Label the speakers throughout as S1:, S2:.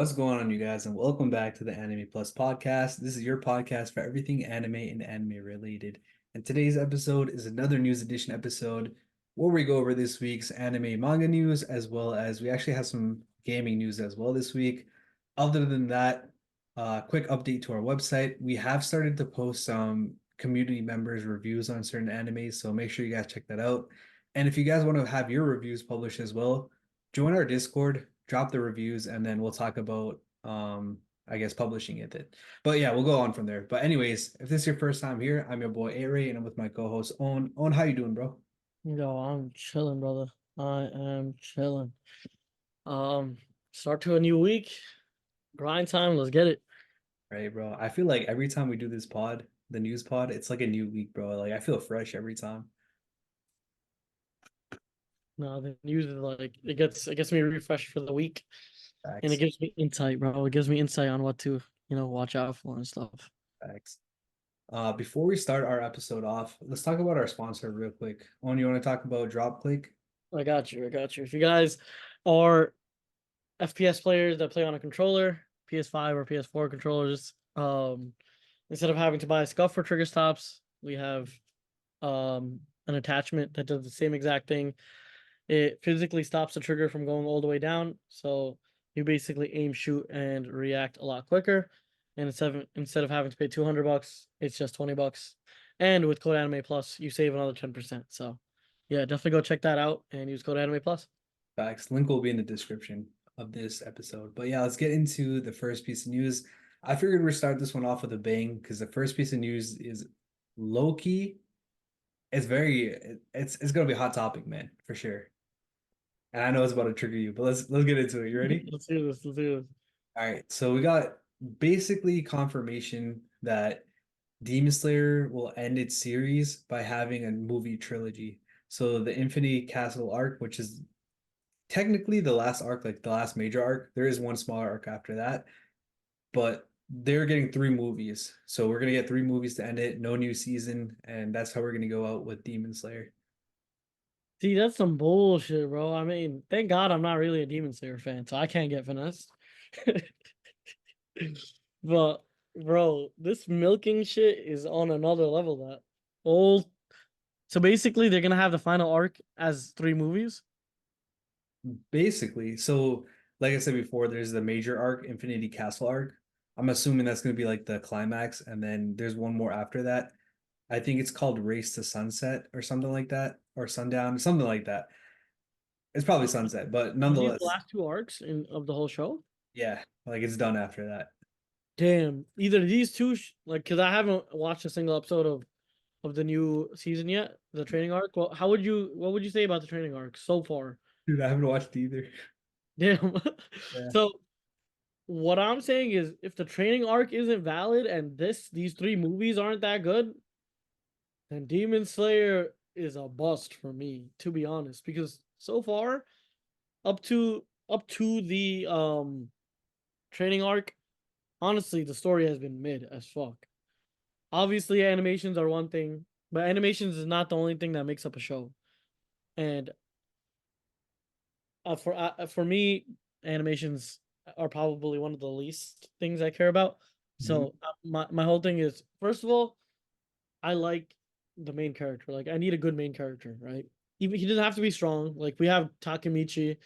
S1: What's going on, you guys, and welcome back to the Anime Plus podcast. This is your podcast for everything anime and anime related. And today's episode is another news edition episode where we go over this week's anime manga news, as well as we actually have some gaming news as well this week. Other than that, quick update to our website. We have started to post some community members' reviews on certain animes, so make sure you guys check that out. And if you guys want to have your reviews published as well, join our Discord, drop the reviews, and then we'll talk about I guess publishing it. But yeah, we'll go on from there. But anyways, if this is your first time here, I'm your boy Aray, and I'm with my co-host Owen. Owen, how you doing, bro?
S2: Yo, I'm chilling, brother. I am chilling. Um, Start to a new week. Grind time. Let's get it.
S1: Right, bro. I feel like every time we do this pod, the news pod, it's like a new week, bro. Like I feel fresh every time.
S2: No, the news is like it gets me refreshed for the week, and it
S1: Facts.
S2: gives me insight, bro. It gives me insight on what to watch out for and stuff.
S1: Facts. Before we start our episode off, let's talk about our sponsor real quick. Owen, you want to talk about DropClick?
S2: I got you. I got you. If you guys are FPS players that play on a controller, PS5 or PS4 controllers, instead of having to buy a scuff for trigger stops, we have an attachment that does the same exact thing. It physically stops the trigger from going all the way down, so you basically aim, shoot, and react a lot quicker. And instead of having to pay $200, it's just $20. And with code Anime Plus, you save another 10%. So yeah, definitely go check that out and use code Anime Plus.
S1: Facts. Link will be in the description of this episode. But yeah, let's get into the first piece of news. I figured we'd start this one off with a bang because the first piece of news is low key. It's gonna be a hot topic, man, for sure. And I know it's about to trigger you, but let's get into it. You ready?
S2: Let's do this. Let's do this.
S1: All right. So we got basically confirmation that Demon Slayer will end its series by having a movie trilogy. So the Infinity Castle arc, which is technically the last arc, like the last major arc. There is one smaller arc after that, but they're getting three movies. So we're gonna get three movies to end it, no new season, and that's how we're gonna go out with Demon Slayer.
S2: See, that's some bullshit, bro. I mean, thank God I'm not really a Demon Slayer fan, so I can't get finessed. But bro, this milking shit is on another level. That old. So basically, they're gonna have the final arc as three movies.
S1: Basically, so like I said before, there's the major arc, Infinity Castle arc. I'm assuming that's gonna be like the climax, and then there's one more after that. I think it's called Race to Sunset or something like that, or Sundown, something like that. It's probably Sunset, but
S2: Are these the
S1: nonetheless,
S2: last two arcs of the whole show?
S1: yeah, like it's done after that.
S2: Damn. Either these two, like, because I haven't watched a single episode of the new season yet, the training arc. Well, what would you say about the training arc so far?
S1: Dude, I haven't watched either.
S2: Damn.
S1: Yeah.
S2: So what I'm saying is, if the training arc isn't valid and these three movies aren't that good, then Demon Slayer is a bust for me, to be honest. Because so far, up to the training arc, honestly, the story has been mid as fuck. Obviously, animations are one thing, but animations is not the only thing that makes up a show. And for me, animations are probably one of the least things I care about.
S1: Mhm.
S2: So my whole thing is, first of all, I like the main character. Like I need a good main character, right? Even he doesn't have to be strong. Like we have Takemichi,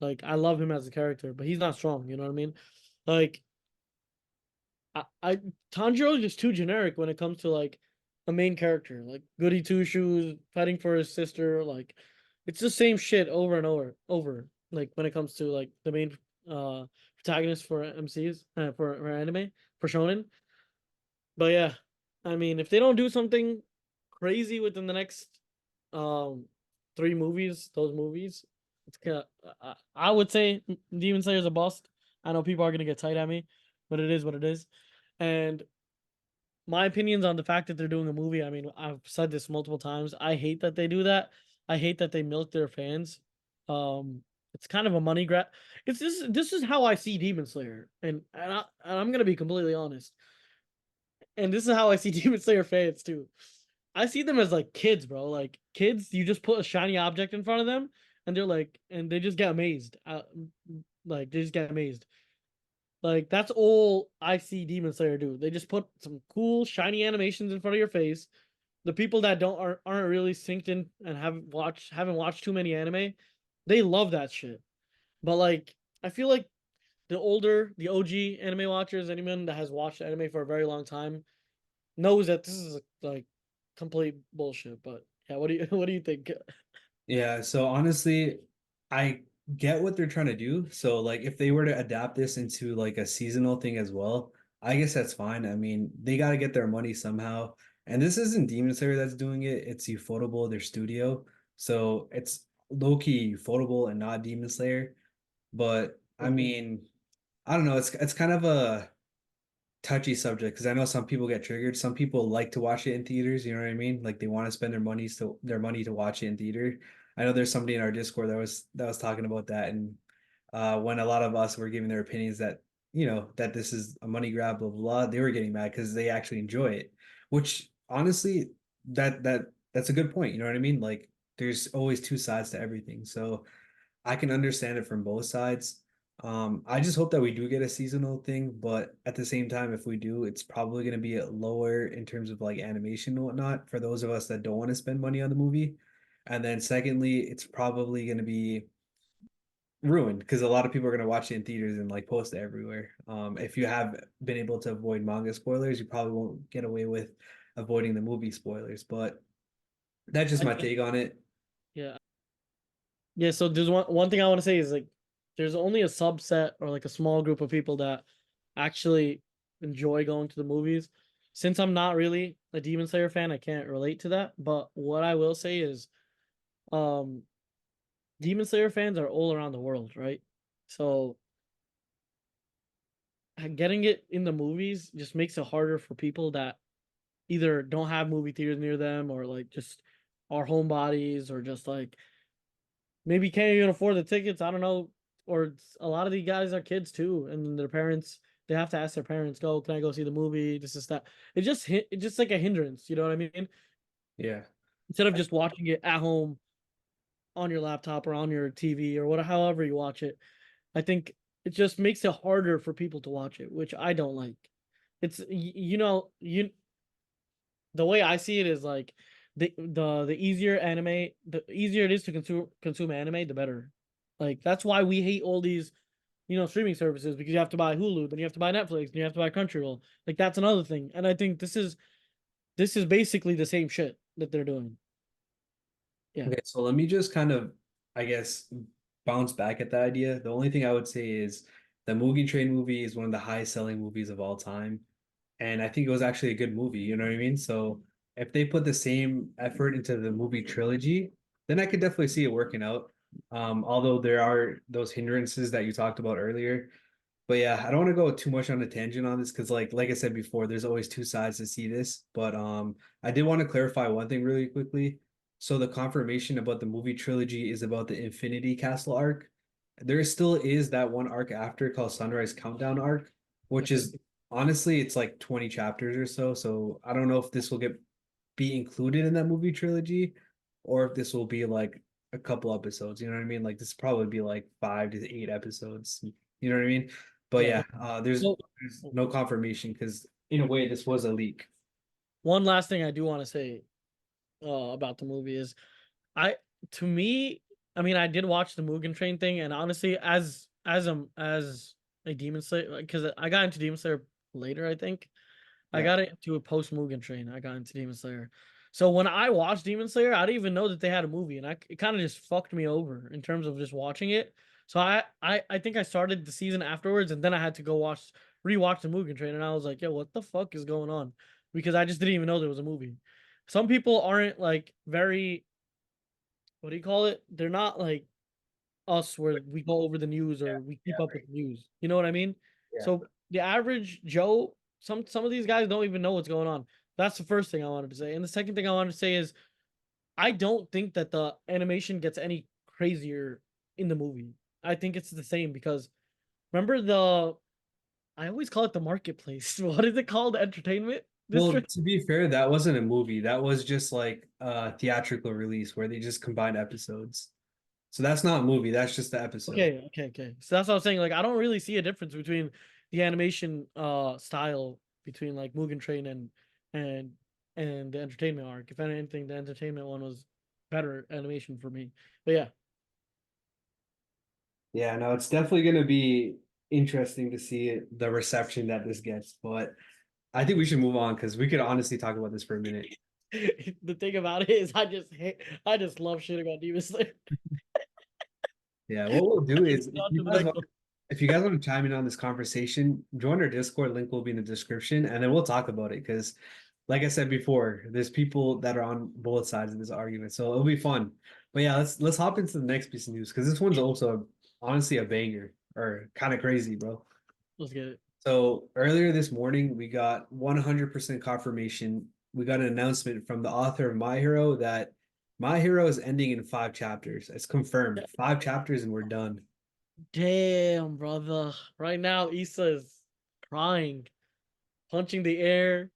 S2: like I love him as a character, but he's not strong. You know what I mean? Like I Tanjiro is just too generic when it comes to like a main character, like Goody Two Shoes fighting for his sister. Like it's the same shit over and over. Like when it comes to like the main protagonist for MCs for anime for shonen. But yeah, I mean, if they don't do something crazy within the next um three movies, those movies, it's kind of, I would say Demon Slayer is a bust. I know people are gonna get tight at me, but it is what it is. And my opinions on the fact that they're doing a movie, I mean, I've said this multiple times. I hate that they do that. I hate that they milk their fans. It's kind of a money grab. This is how I see Demon Slayer, and I'm gonna be completely honest. And this is how I see Demon Slayer fans too. I see them as like kids, bro. Like kids, you just put a shiny object in front of them, and they just get amazed. Like they just get amazed. Like that's all I see Demon Slayer do. They just put some cool shiny animations in front of your face. The people that aren't really synced in and haven't watched too many anime, they love that shit. But like I feel like the OG anime watchers, anyone that has watched anime for a very long time, knows that this is like complete bullshit. But yeah, what do you what do you think?
S1: Yeah, so honestly, I get what they're trying to do. So like if they were to adapt this into like a seasonal thing as well, I guess that's fine. I mean, they got to get their money somehow. And this isn't Demon Slayer that's doing it, it's Ufotable, their studio. So it's low-key Ufotable and not Demon Slayer. But I mean, I don't know, it's kind of a touchy subject because I know some people get triggered. Some people like to watch it in theaters, you know what I mean? Like they want to spend their money to watch it in theater. I know there's somebody in our Discord that was talking about that, and when a lot of us were giving their opinions that that this is a money grab, blah blah, blah, they were getting mad because they actually enjoy it. Which honestly, that's a good point. You know what I mean? Like there's always two sides to everything. So I can understand it from both sides. I just hope that we do get a seasonal thing, but at the same time, if we do, it's probably going to be lower in terms of like animation and whatnot for those of us that don't want to spend money on the movie. And then secondly, it's probably going to be ruined because a lot of people are going to watch it in theaters and like post it everywhere. If you have been able to avoid manga spoilers, you probably won't get away with avoiding the movie spoilers. But that's just
S2: I
S1: my
S2: think
S1: take on it.
S2: yeah. Yeah, so there's one thing I want to say is like there's only a subset or like a small group of people that actually enjoy going to the movies. Since I'm not really a Demon Slayer fan, I can't relate to that. But what I will say is um Demon Slayer fans are all around the world, right? So getting it in the movies just makes it harder for people that either don't have movie theaters near them or like just are homebodies or just like maybe can't even afford the tickets. I don't know. Or a lot of these guys are kids too, and their parents they have to ask their parents, "Go, can I go see the movie?" This is that. It's just like a hindrance. You know what I mean?
S1: Yeah.
S2: Instead of just watching it at home on your laptop or on your TV or whatever, however you watch it, I think it just makes it harder for people to watch it, which I don't like. It's the way I see it is like the easier anime, the easier it is to consume anime, the better. Like that's why we hate all these, streaming services because you have to buy Hulu, then you have to buy Netflix, then you have to buy Crunchyroll. Like that's another thing. And I think this is basically the same shit that they're doing. Yeah.
S1: Okay, so let me just kind of, I guess, bounce back at that idea. The only thing I would say is the Mugen Train movie is one of the highest selling movies of all time. And I think it was actually a good movie, you know what I mean? So if they put the same effort into the movie trilogy, then I could definitely see it working out. Although there are those hindrances that you talked about earlier. But yeah, I don't want to go too much on a tangent on this because like I said before, there's always two sides to see this. But I did want to clarify one thing really quickly. So the confirmation about the movie trilogy is about the Infinity Castle arc. There still is that one arc after called Sunrise Countdown arc, which
S2: Okay.
S1: is honestly it's like 20 chapters or so. So I don't know if this will get be included in that movie trilogy or if this will be like a couple episodes. You know what I mean? Like this probably be like 5 to 8 episodes. You know what I mean? But
S2: Yeah.
S1: yeah,
S2: So
S1: there's no confirmation because in a way this was a leak.
S2: one last thing I do want to say about the movie is I to me, I mean, I did watch the Mugen Train thing, and honestly, as a Demon Slayer, because I got into Demon Slayer later, I think I
S1: Yeah.
S2: got into a post Mugen Train. I got into Demon Slayer, so when I watched Demon Slayer, I didn't even know that they had a movie, and it kind of just fucked me over in terms of just watching it. So I think I started the season afterwards, and then I had to go rewatch the Mugen Train, and I was like, yo, what the fuck is going on? Because I just didn't even know there was a movie. Some people aren't like very what do you call it? They're not like us where we go over the news
S1: Yeah.
S2: or we keep
S1: Yeah.
S2: up with the news. You know what I mean?
S1: Yeah.
S2: So the average Joe, some of these guys don't even know what's going on. That's the first thing I wanted to say. And the second thing I wanted to say is I don't think that the animation gets any crazier in the movie. I think it's the same because remember I always call it the marketplace. What is it called? Entertainment
S1: Well,
S2: district?
S1: to be fair, that wasn't a movie. That was just like a theatrical release where they just combined episodes. So that's not a movie. That's just the episode.
S2: Okay. So that's what I was saying. Like, I don't really see a difference between the animation style between like Mugen Train and and the entertainment arc. If anything, the entertainment one was better animation for me. But yeah,
S1: Yeah, no, it's definitely going to be interesting to see the reception that this gets. But I think we should move on because we could honestly talk about this for a minute.
S2: the thing about it is I just love shitting on Demon Slayer.
S1: Yeah, what we'll do is
S2: Not to the next one.
S1: if you guys want to chime in on this conversation, join our Discord. Link will be in the description, and then we'll talk about it. Because, like I said before, there's people that are on both sides of this argument, so it'll be fun. But yeah, let's hop into the next piece of news because this one's also honestly a banger or kind of crazy, bro.
S2: Let's get it.
S1: So earlier this morning, we got 100% confirmation. We got an announcement from the author of My Hero that My Hero is ending in 5 chapters. It's confirmed. 5 chapters and we're done.
S2: Damn, brother. Right now, Issa is crying, punching the air.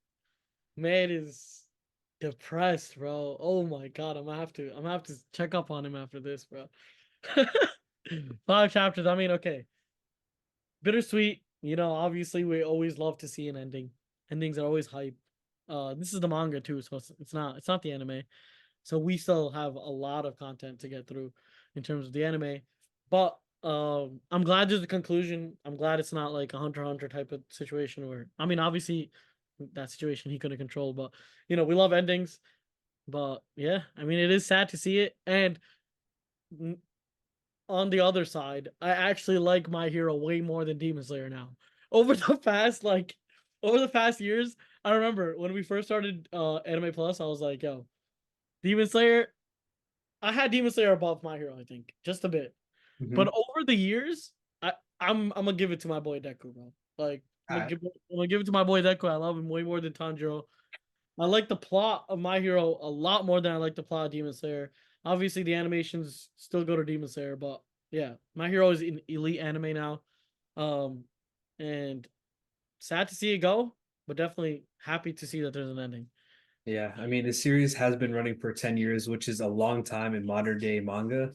S2: Man is depressed, bro. Oh my god, I'm gonna have to check up on him after this, bro. 5 chapters. I mean, okay. Bittersweet. You know, obviously we always love to see an ending. Endings are always hype. This is the manga too, so it's not the anime. So we still have a lot of content to get through in terms of the anime. But I'm glad there's a conclusion. I'm glad it's not like a Hunter x Hunter type of situation where I mean obviously that situation he couldn't control, but you know, we love endings. But yeah, I mean it is sad to see it. And on the other side, I actually like My Hero way more than Demon Slayer now. Over the past over the past years, I remember when we first started Anime Plus, I was like, yo, Demon Slayer, I had Demon Slayer above My Hero, I think, just a bit. But
S1: Mhm.
S2: over the years, I'm gonna give it to my boy Deku, bro. Like
S1: All right.
S2: I'm gonna give it to my boy Deku. I love him way more than Tanjiro. I like the plot of My Hero a lot more than I like the plot of Demon Slayer. Obviously, the animations still go to Demon Slayer, but yeah, My Hero is an elite anime now. Um, and sad to see it go, but definitely happy to see that there's an ending.
S1: Yeah, I mean, the series has been running for 10 years, which is a long time in modern day manga.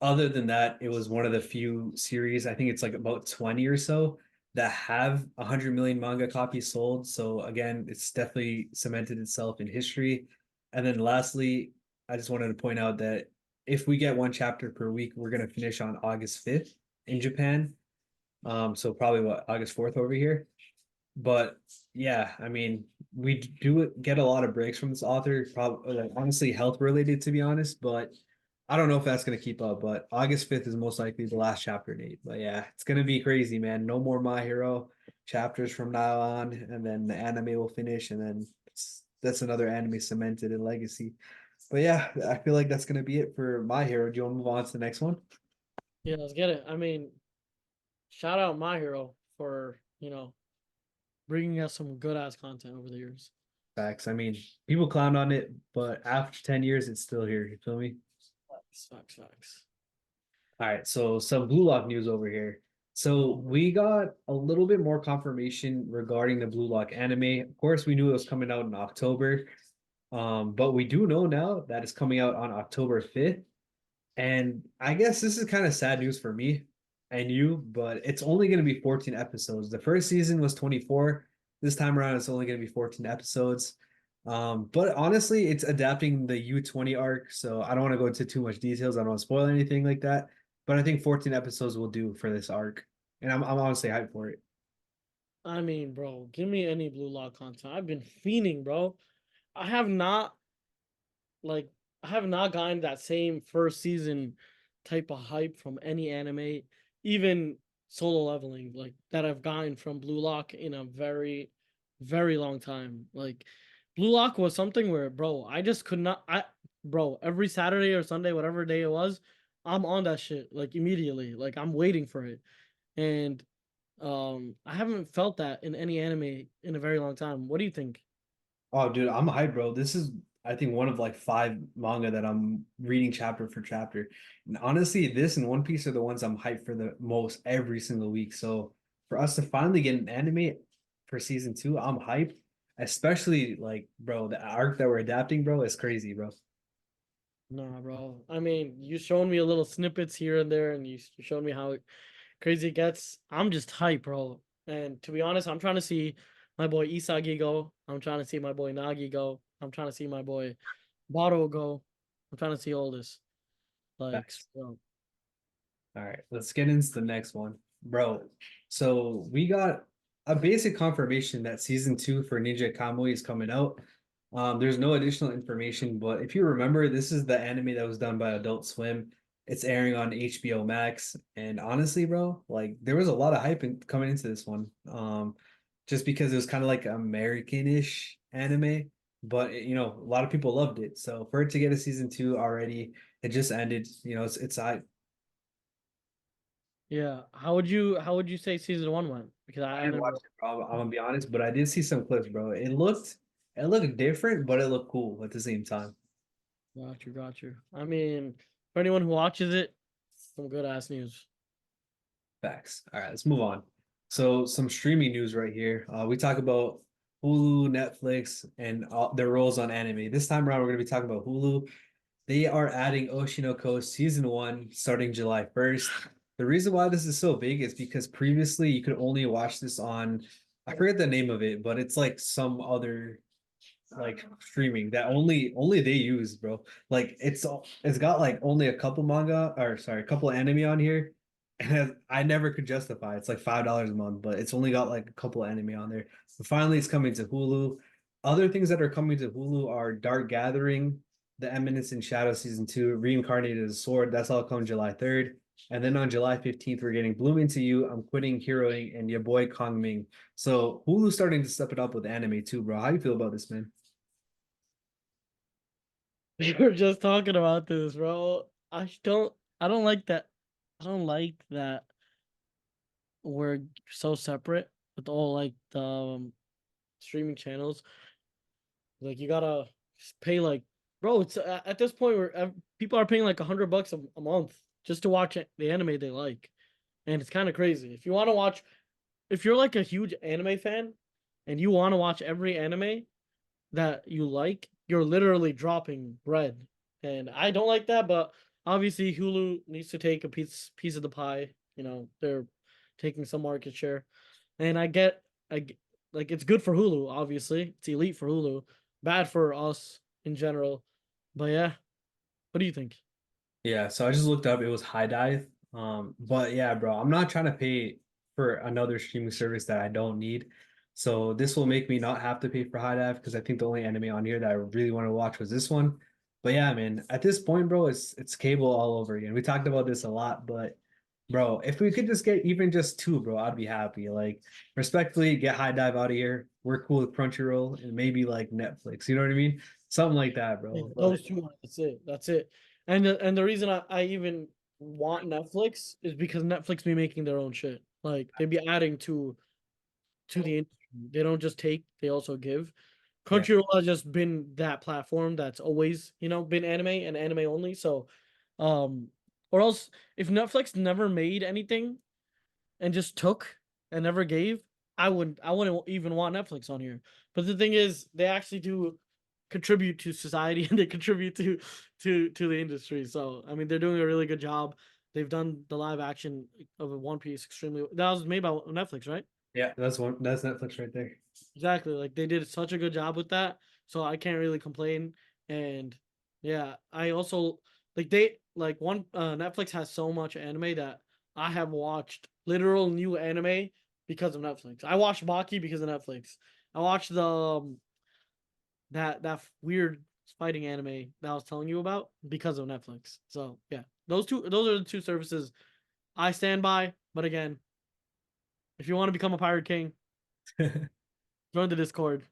S1: Other than that, it was one of the few series, I think it's like about 20 or so, that have 100 million manga copies sold. So again, it's definitely cemented itself in history. And then lastly, I just wanted to point out that if we get 1 chapter per week, we're going to finish on August 5th in Japan. So probably what, August 4th over here. But yeah, I mean, we do get a lot of breaks from this author, probably like honestly health related, to be honest. But I don't know if that's gonna keep up. But August 5th is most likely the last chapter, Nate. But yeah, it's gonna be crazy, man. No more My Hero chapters from now on, and then the anime will finish, and then that's another anime cemented in legacy. But yeah, I feel like that's gonna be it for My Hero. Do you want to move on to the next one?
S2: Yeah, let's get it. I mean, shout out My Hero for bringing us some good ass content over the years.
S1: Facts. I mean, people clown on it, but after 10 years, it's still here. You feel me?
S2: Facts, facts, facts.
S1: All right, so some Blue Lock news over here. So we got a little bit more confirmation regarding the Blue Lock anime. Of course, we knew it was coming out in October, but we do know now that it's coming out on October 5th. And I guess this is kind of sad news for me and you, but it's only going to be 14 episodes. The first season was 24. This time around, it's only going to be 14 episodes. But honestly, it's adapting the U20 arc, so I don't want to go into too much details. I don't want to spoil anything like that. But I think 14 episodes will do for this arc, and I'm honestly hyped for it.
S2: I mean, bro, give me any Blue Lock content. I've been fiending, bro. I have not like I have not gotten that same first season type of hype from any anime, even solo leveling, like that I've gotten from Blue Lock in a very, very long time. Like Blue Lock was something where, bro, I just could not bro, every Saturday or Sunday, whatever day it was, I'm on that shit like immediately. Like I'm waiting for it. And I haven't felt that in any anime in a very long time. What do you think?
S1: Oh, dude, I'm hyped, bro. This is, I think, one of like 5 manga that I'm reading chapter for chapter. And honestly, this and One Piece are the ones I'm hyped for the most every single week. So for us to finally get an anime for season 2, I'm hyped. Especially like, bro, the arc that we're adapting, bro, is crazy, bro.
S2: Nah, bro. I mean, you showed me a little snippets here and there, and you showed me how crazy it gets. I'm just hype, bro. And to be honest, I'm trying to see my boy Isagi go. I'm trying to see my boy Nagi go. I'm trying to see my boy Baro go. I'm trying to see all this. Like,
S1: Facts.
S2: so,
S1: All right, let's get into the next one, bro. So we got a basic confirmation that season two for Ninja Kamui is coming out. There's no additional information, but if you remember, this is the anime that was done by Adult Swim. It's airing on HBO Max, and honestly, bro, like there was a lot of hype coming into this one. Just because it was kind of like American-ish anime, but a lot of people loved it. So for it to get a season two already, it just ended. It's
S2: yeah. How would you say season one went? Because
S1: I
S2: I
S1: didn't
S2: haven't.
S1: watch it, bro. I'm gonna be honest, but I did see some clips, bro. It looked different, but it looked cool at the same time.
S2: Got you, got you. I mean, for anyone who watches it, some good ass news.
S1: Facts. All right, let's move on. So some streaming news right here. We talk about Hulu, Netflix, and their roles on anime. This time around, we're gonna be talking about Hulu. They are adding Oshinoko season one starting July 1st. The reason why this is so big is because previously you could only watch this on, I forget the name of it, but it's like some other like streaming that only they use, bro. Like it's got like only a couple manga or sorry, a couple anime on here, and I never could justify. It's like $5 a month, but it's only got like a couple anime on there. But finally, it's coming to Hulu. Other things that are coming to Hulu are Dark Gathering, The Eminence in Shadow season two, Reincarnated as a Sword. That's all coming July 3rd. And then on July 15th, we're getting Bloom Into You, I'm Quitting Heroing, and your boy Kong Ming. So Hulu's starting to step it up with anime too, bro. How you feel about this, man?
S2: We were just talking about this, bro. I don't like that. I don't like that we're so separate with all like the streaming channels. Like you gotta pay like, bro. It's at this point where people are paying like $100 a month just to watch the anime they like, and it's kind of crazy. If you want to watch, if you're like a huge anime fan, and you want to watch every anime that you like, you're literally dropping bread. And I don't like that, but obviously Hulu needs to take a piece of the pie. They're taking some market share. And like it's good for Hulu, obviously. It's elite for Hulu. Bad for us in general. But yeah, what do you think?
S1: Yeah, so I just looked up. It was High Dive. But yeah, bro, I'm not trying to pay for another streaming service that I don't need. So this will make me not have to pay for High Dive because I think the only anime on here that I really want to watch was this one. But yeah, man, at this point, bro, it's cable all over again. We talked about this a lot, but bro, if we could just get even just two, bro, I'd be happy. Like, respectfully, get High Dive out of here. We're cool with Crunchyroll and maybe like Netflix. You know what I mean? Something like that,
S2: Yeah,
S1: bro. But
S2: those two, that's it. That's it. And the reason I even want Netflix is because Netflix be making their own shit. Like they be adding to the industry. They don't just take, they also give.
S1: yeah.
S2: Crunchyroll has just been that platform that's always, been anime and anime only. So, um, or else if Netflix never made anything and just took and never gave, I wouldn't even want Netflix on here. But the thing is, they actually do contribute to society and they contribute to the industry. So I mean, they're doing a really good job. They've done the live action of One Piece extremely. That was made by Netflix, right?
S1: Yeah, that's Netflix right there.
S2: Exactly. Like they did such a good job with that. So I can't really complain. And yeah, I also like one Netflix has so much anime that I have watched literal new anime because of Netflix. I watched Baki because of Netflix. I watched the that weird fighting anime that I was telling you about because of Netflix. So yeah, those are the two services I stand by. But again, if you want to become a pirate king, join the Discord.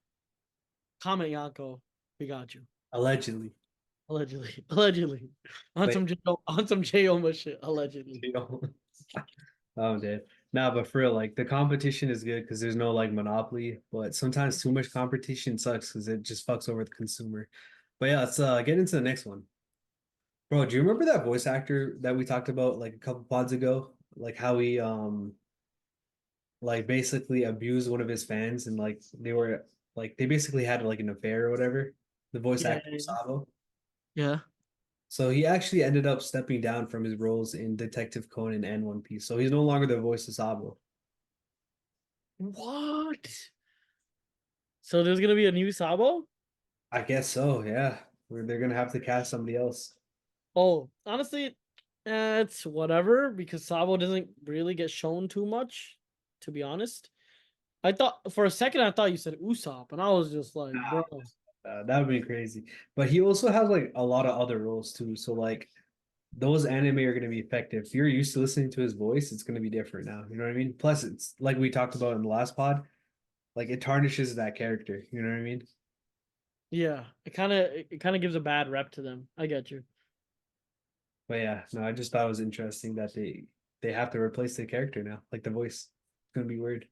S2: Comment Yanko. We got you.
S1: Allegedly.
S2: Allegedly. Allegedly. On
S1: But
S2: some J-Oma shit. Allegedly.
S1: you know, oh dude. Nah, but for real, like the competition is good because there's no like monopoly, but sometimes too much competition sucks because it just fucks over the consumer. But yeah, let's get into the next one. Bro, do you remember that voice actor that we talked about like a couple pods ago? Like how he like basically abused one of his fans and like they were like they basically had like an affair or whatever. The voice
S2: Yeah.
S1: actor Sabo.
S2: Yeah.
S1: So he actually ended up stepping down from his roles in Detective Conan and One Piece. So he's no longer the voice of Sabo.
S2: What? So there's gonna be a new Sabo?
S1: I guess so, yeah. They're gonna have to cast somebody else.
S2: Oh, honestly, it's whatever because Sabo doesn't really get shown too much, to be honest. I thought for a second I thought you said Usopp, and I was just like,
S1: Nah,
S2: bro.
S1: that would be crazy. But he also has like a lot of other roles too. So like those anime are gonna be effective. If you're used to listening to his voice, it's gonna be different now. You know what I mean? Plus, it's like we talked about in the last pod, like it tarnishes that character. You know what I mean?
S2: Yeah, it kind of gives a bad rep to them. I get you.
S1: But yeah, no, I just thought it was interesting that they have to replace the character now, like the voice. It's gonna be weird.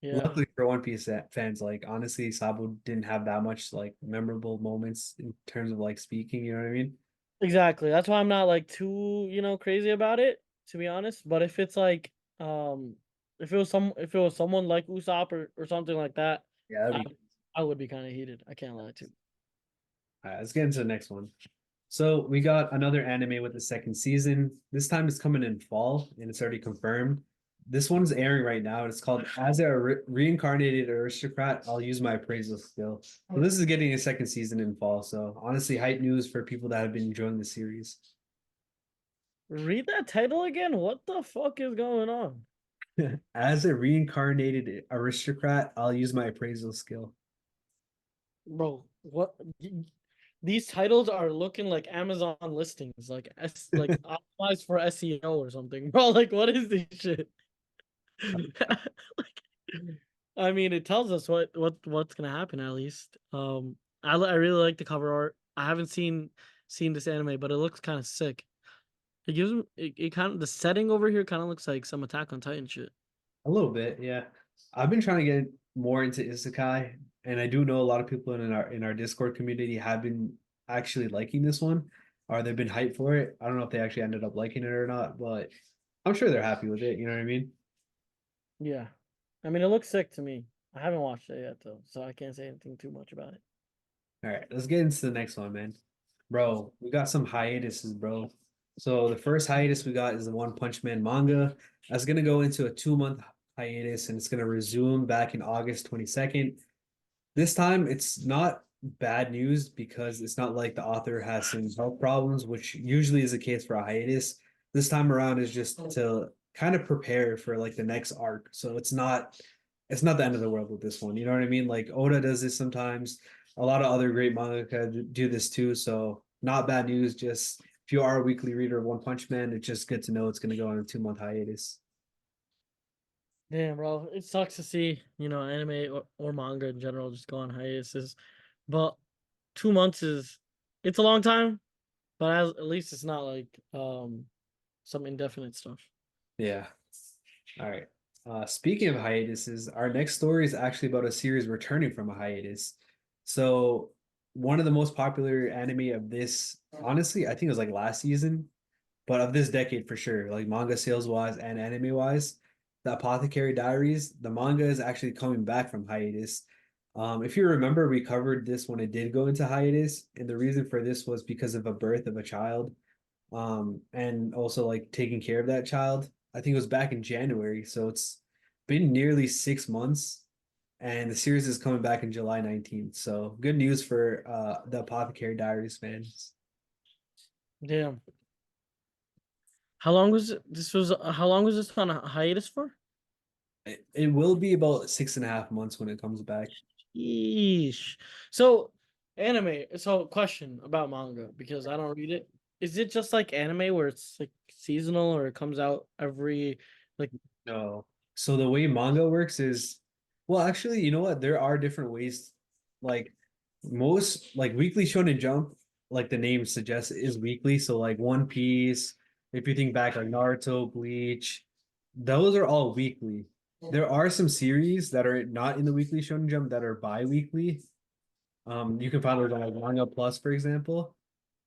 S2: Yeah.
S1: Luckily for One Piece fans, like honestly, Sabo didn't have that much like memorable moments in terms of like speaking. You know what I mean?
S2: Exactly. That's why I'm not like too, crazy about it, to be honest. But if it's like if it was someone like Usopp or something like that,
S1: Yeah, that'd
S2: I
S1: be.
S2: I would be kind of heated. I can't lie to you.
S1: All right, let's get into the next one. So we got another anime with the second season. This time it's coming in fall, and it's already confirmed. This one's airing right now. It's called As a Reincarnated Aristocrat, I'll Use My Appraisal Skill. So this is getting a second season in fall. So honestly, hype news for people that have been enjoying the series.
S2: Read that title again. What the fuck is going on?
S1: As a reincarnated aristocrat, I'll use my appraisal skill.
S2: Bro, these titles are looking like Amazon listings, like optimized for SEO or something. Bro, like what is this shit? Like, I mean, it tells us what's gonna happen at least. I really like the cover art. I haven't seen this anime, but it looks kind of sick. It gives them it kind of the setting over here kind of looks like some Attack on Titan shit.
S1: A little bit, yeah. I've been trying to get more into isekai, and I do know a lot of people in our Discord community have been actually liking this one, or they've been hyped for it. I don't know if they actually ended up liking it or not, but I'm sure they're happy with it. You know what I mean?
S2: Yeah, I mean, it looks sick to me. I haven't watched it yet though, so I can't say anything too much about it.
S1: All right, let's get into the next one, man. Bro, we got some hiatuses, bro. So the first hiatus we got is the One Punch Man manga. That's gonna go into a 2 month hiatus, and it's gonna resume back in August 22nd. This time it's not bad news because it's not like the author has some health problems, which usually is the case for a hiatus. This time around is just to kind of prepare for like the next arc. So it's not the end of the world with this one. You know what I mean? Like Oda does this sometimes. A lot of other great manga do this too. So not bad news. Just if you are a weekly reader of One Punch Man, it's just good to know it's going to go on a 2 month hiatus.
S2: Damn, bro, it sucks to see anime or manga in general just go on hiatuses, but 2 months is it's a long time, but at least it's not like some indefinite stuff.
S1: Yeah. All right. Speaking of hiatuses, our next story is actually about a series returning from a hiatus. So, one of the most popular anime of this, honestly, I think it was like last season, but of this decade for sure, like manga sales wise and anime wise, the Apothecary Diaries, the manga is actually coming back from hiatus. If you remember, we covered this when it did go into hiatus, and the reason for this was because of a birth of a child, and also like taking care of that child. I think it was back in January, so it's been nearly 6 months, and the series is coming back in July 19th. So good news for the Apothecary Diaries fans.
S2: Damn. How long was it? How long was this on a hiatus for?
S1: It will be about 6.5 months when it comes back.
S2: Yeesh. So, anime. So, question about manga because I don't read it. Is it just like anime where it's like seasonal or it comes out every like
S1: No. So the way manga works is, well, actually, you know what? There are different ways. Like most, like Weekly Shonen Jump, like the name suggests, is weekly. So like One Piece, if you think back, like Naruto, Bleach, those are all weekly. There are some series that are not in the Weekly Shonen Jump that are bi-weekly. You can find those on like Manga Plus, for example.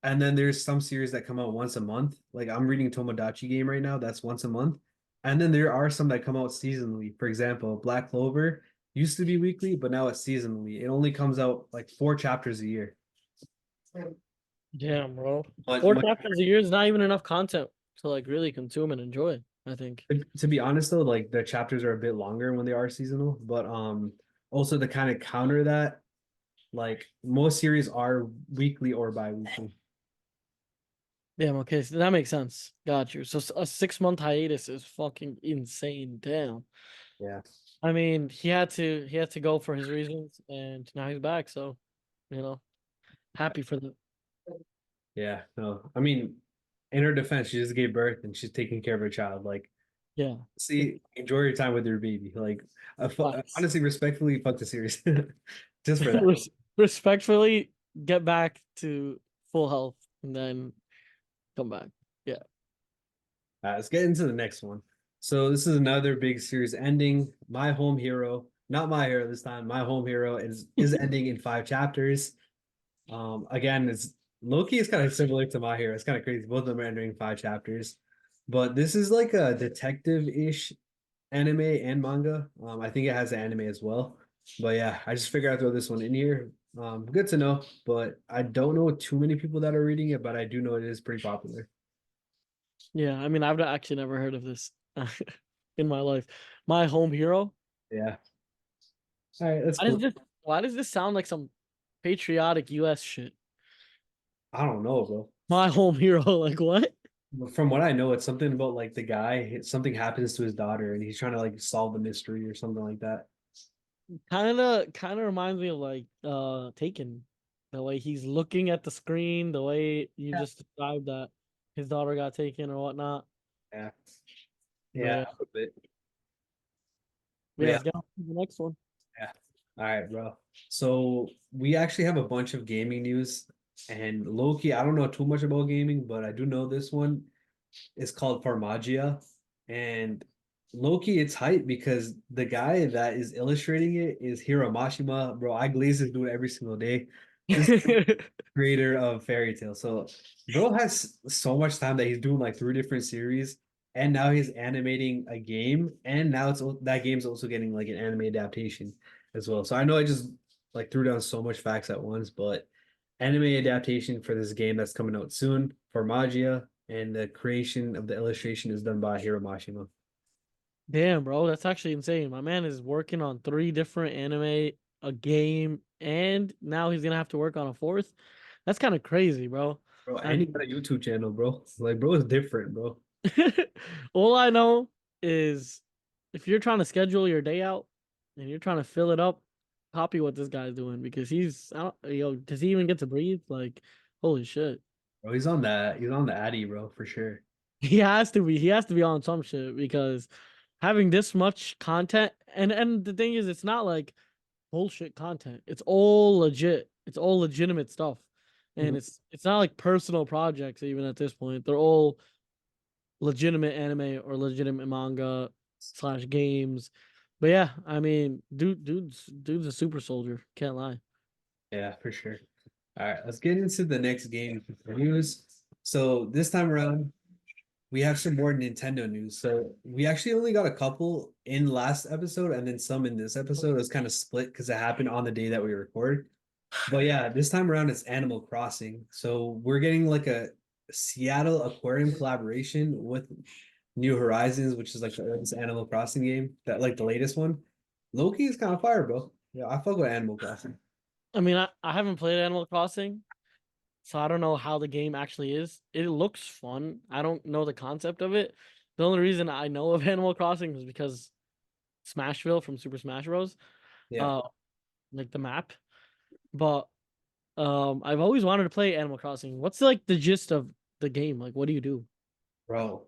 S1: And then there's some series that come out once a month. Like I'm reading Tomodachi Game right now, that's once a month. And then there are some that come out seasonally. For example, Black Clover used to be weekly, but now it's seasonally. It only comes out like 4 chapters a year.
S2: damn, bro.
S1: But
S2: Four chapters a year is not even enough content to like really consume and enjoy. I think.
S1: To be honest though, like the chapters are a bit longer when they are seasonal, but also to kind of counter that, like most series are weekly or bi-weekly.
S2: Damn, okay, so that makes sense. Got you. So a 6 month hiatus is fucking insane. Damn.
S1: Yeah.
S2: I mean, he had to go for his reasons, and now he's back. So, you know, happy for them.
S1: Yeah. No. I mean, in her defense, she just gave birth and she's taking care of her child. Like,
S2: Yeah.
S1: see, enjoy your time with your baby. Like,
S2: Facts.
S1: honestly, respectfully, fuck the series. Just for that.
S2: Respectfully, get back to full health and then come back. Yeah.
S1: Let's get into the next one. So this is another big series ending. My home hero, not my hero this time. My home hero is ending in 5 chapters. Again, it's Loki is kind of similar to my hero. It's kind of crazy. Both of them are entering 5 chapters, but this is like a detective-ish anime and manga. I think it has an anime as well. But yeah, I just figured I'd throw this one in here. Good to know, but I don't know too many people that are reading it, but I do know it is pretty popular.
S2: Yeah. I mean, I've actually never heard of this in my life. My home hero.
S1: Yeah. All right, that's
S2: Why does
S1: cool.
S2: this why does this sound like some patriotic US shit?
S1: I don't know, bro.
S2: My home hero, like what?
S1: But from what I know, it's something about like the guy, something happens to his daughter and he's trying to like solve the mystery or something like that.
S2: Kinda reminds me of like Taken. The way he's looking at the screen, the way you
S1: Yeah.
S2: just described that his daughter got taken or whatnot.
S1: Yeah.
S2: But
S1: Yeah,
S2: yeah.
S1: a bit. But
S2: Yeah,
S1: yeah,
S2: let's get on to the next one.
S1: yeah. All right, bro. So we actually have a bunch of gaming news and Loki, I don't know too much about gaming, but I do know this one is called Farmagia. And Loki, it's hype because the guy that is illustrating it is Hiro Mashima. Bro, I glaze this dude every single day. This creator of Fairy Tail. So bro has so much time that he's doing like 3 different series, and now he's animating a game, and now it's that game's also getting like an anime adaptation as well. So I know I just like threw down so much facts at once, but anime adaptation for this game that's coming out soon for Magia, and the creation of the illustration is done by Hiro Mashima.
S2: Damn, bro, that's actually insane. My man is working on 3 different anime, a game, and now he's gonna have to work on a fourth. That's kind of crazy, bro.
S1: Bro,
S2: I
S1: and he
S2: mean,
S1: got a YouTube channel, bro. Like, bro is different, bro.
S2: all I know is if you're trying to schedule your day out and you're trying to fill it up, copy what this guy's doing because I don't, does he even get to breathe? Like, holy shit.
S1: Bro, he's on the Addy, bro, for sure.
S2: He has to be on some shit because having this much content and the thing is it's not like bullshit content. It's all legit. It's all legitimate stuff. And
S1: Mhm.
S2: it's not like personal projects even at this point. They're all legitimate anime or legitimate manga slash games. But yeah, I mean, dude's a super soldier. Can't lie.
S1: Yeah, for sure. All right, let's get into the next game news. So this time around, we have some more Nintendo news. So we actually only got a couple in last episode and then some in this episode. It was kind of split because it happened on the day that we record. But yeah, this time around it's Animal Crossing. So we're getting like a Seattle Aquarium collaboration with New Horizons, which is like this Animal Crossing game that like the latest one. Loki is kind of fire, bro. Yeah, I fuck with Animal Crossing.
S2: I mean, I haven't played Animal Crossing, so I don't know how the game actually is. It looks fun. I don't know the concept of it. The only reason I know of Animal Crossing is because Smashville from Super Smash Bros.
S1: Yeah,
S2: Uh, like the map. But I've always wanted to play Animal Crossing. What's like the gist of the game? Like, what do you do?
S1: bro.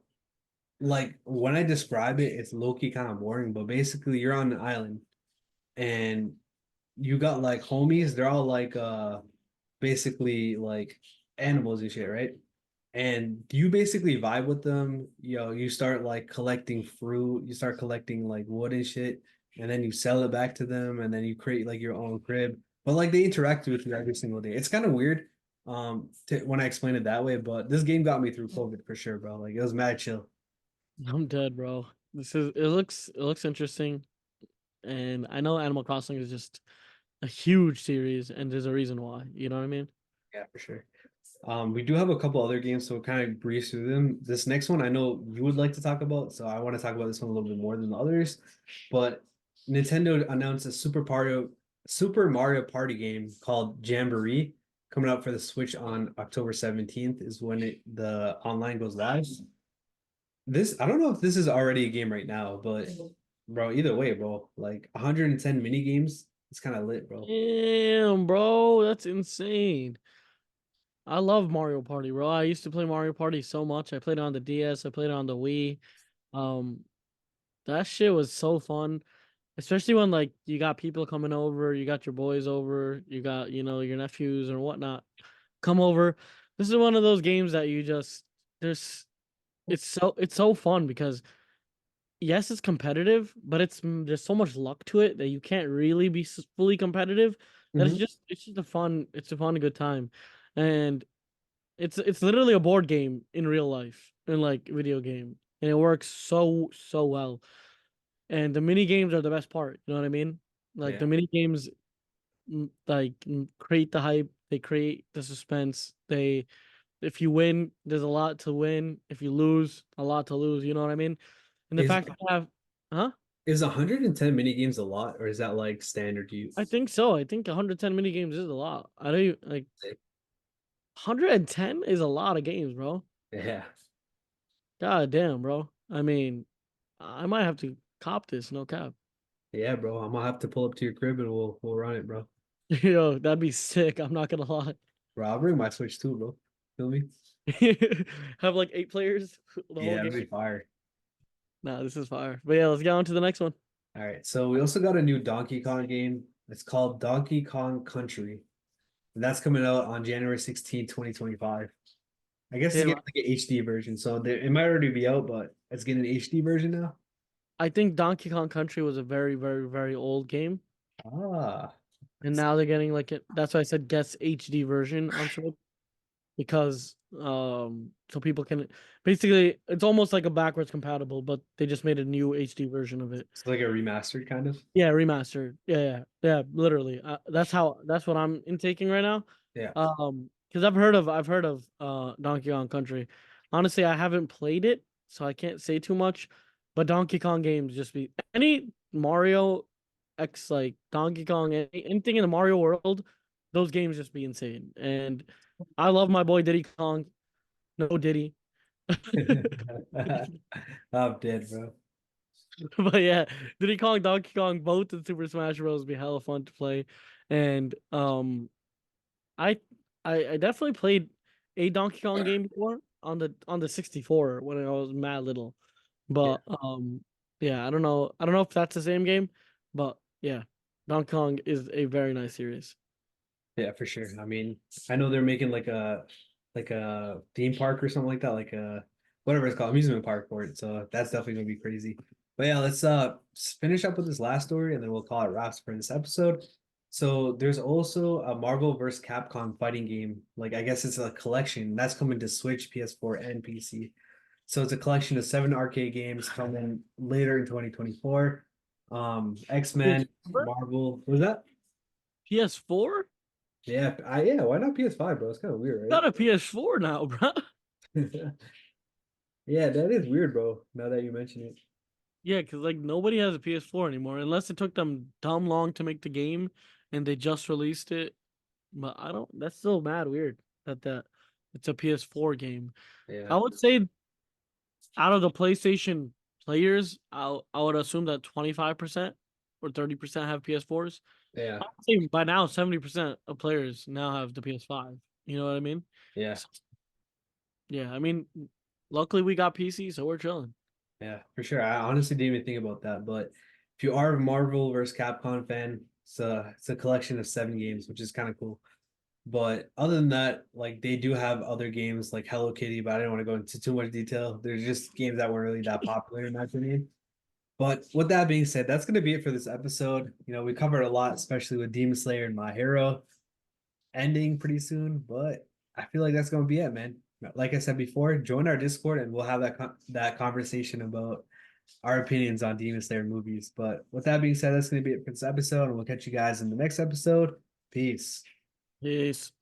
S1: Like when I describe it, it's low-key kind of boring, but basically you're on an island and you got like homies, they're all like basically like animals and shit, right? And you basically vibe with them. You start like collecting fruit, you start collecting like wood and shit, and then you sell it back to them, and then you create like your own crib. But like they interact with you every single day. It's kind of weird when I explain it that way, but this game got me through COVID for sure, bro. Like it was mad chill.
S2: I'm dead, bro. It looks interesting, and I know Animal Crossing is just a huge series, and there's a reason why. You know what I mean?
S1: Yeah, for sure. We do have a couple other games, so we'll kind of breeze through them. This next one I know you would like to talk about, so I want to talk about this one a little bit more than the others. But Nintendo announced a Super Mario Party game called Jamboree coming out for the Switch on October 17th is when the online goes live. This I don't know if this is already a game right now, but bro, either way, bro, like 110 mini games, it's kind of lit, bro.
S2: Damn, bro, that's insane. I love Mario Party, bro. I used to play Mario Party so much. I played it on the DS, I played it on the Wii. Um, that shit was so fun. Especially when like you got people coming over, you got your boys over, you got, your nephews or whatnot come over. This is one of those games that you just there's it's so fun because yes, it's competitive, but there's so much luck to it that you can't really be fully competitive. That
S1: Mhm.
S2: it's just a fun good time. And it's literally a board game in real life, in like video game. And it works so well. And the mini games are the best part. You know what I mean? Like
S1: Yeah.
S2: the mini games, create the hype. They create the suspense. If you win, there's a lot to win. If you lose, a lot to lose. You know what I mean? And the
S1: Is
S2: fact that you have, huh?
S1: is 110 mini games a lot, or is that like standard
S2: I
S1: use?
S2: think so. I think 110 mini games is a lot. I don't like 110 is a lot of games, bro.
S1: Yeah.
S2: God damn, bro. I mean, I might have to cop this, no cap.
S1: Yeah, bro. I'm gonna have to pull up to your crib and we'll run it, bro.
S2: Yo, that'd be sick. I'm not gonna lie.
S1: Bro, I'll bring my Switch too, bro. Feel me?
S2: Have like 8 players the whole
S1: Yeah, it'd
S2: game.
S1: be fire.
S2: Nah, this is fire. But yeah, let's get on to the next one.
S1: All right. So we also got a new Donkey Kong game. It's called Donkey Kong Country. And that's coming out on January 16th, 2025. I guess it's
S2: Damn,
S1: getting like an HD version. So it might already be out, but it's getting an HD version now.
S2: I think Donkey Kong Country was a very, very, very old game,
S1: Ah,
S2: and now they're getting like it. That's why I said guess HD version on Switch because so people can basically it's almost like a backwards compatible, but they just made a new HD version of it.
S1: it's like a remastered kind of.
S2: Yeah, remastered. Yeah, literally. That's what I'm intaking right now.
S1: Yeah.
S2: Because I've heard of Donkey Kong Country. Honestly, I haven't played it, so I can't say too much. But Donkey Kong games just be any Mario X like Donkey Kong anything in the Mario world, those games just be insane. And I love my boy Diddy Kong. No Diddy.
S1: I'm dead, bro.
S2: But yeah, Diddy Kong, Donkey Kong, both in Super Smash Bros. Be hella fun to play. And I I definitely played a Donkey Kong game before on the 64 when I was mad little.
S1: Yeah.
S2: But yeah, I don't know if that's the same game, but yeah, Donkey Kong is a very nice series.
S1: Yeah, for sure. I mean, I know they're making like a theme park or something like that, like a whatever it's called, amusement park for it. So that's definitely gonna be crazy. But yeah, let's finish up with this last story and then we'll call it wraps for this episode. So there's also a Marvel vs. Capcom fighting game. Like I guess it's a collection that's coming to Switch, PS4, and PC. So it's a collection of 7 arcade games coming later in 2024. X-Men,
S2: PS4?
S1: Marvel. What was that?
S2: PS4?
S1: Yeah, why not PS5, bro? It's kind of weird,
S2: Got a PS4 now, bro.
S1: right? Yeah, that is weird, bro. Now that you mention it.
S2: Yeah, because like nobody has a PS4 anymore, unless it took them dumb long to make the game and they just released it. But I don't. That's still mad weird that it's a PS4 game.
S1: Yeah,
S2: I would say out of the PlayStation players, I would assume that 25% or 30% have PS4s.
S1: yeah,
S2: I would say by now 70% of players now have the PS5. You know what I mean?
S1: yeah,
S2: So, yeah, I mean, luckily we got PC, so we're chilling.
S1: yeah, for sure. I honestly didn't even think about that, but if you are a Marvel versus Capcom fan, it's a collection of 7 games, which is kind of cool. But other than that, like they do have other games like Hello Kitty, but I didn't want to go into too much detail. There's just games that weren't really that popular in my opinion. But with that being said, that's gonna be it for this episode. We covered a lot, especially with Demon Slayer and My Hero ending pretty soon, but I feel like that's gonna be it, man. Like I said before, join our Discord and we'll have that conversation about our opinions on Demon Slayer movies. But with that being said, that's gonna be it for this episode, and we'll catch you guys in the next episode. Peace.
S2: Peace.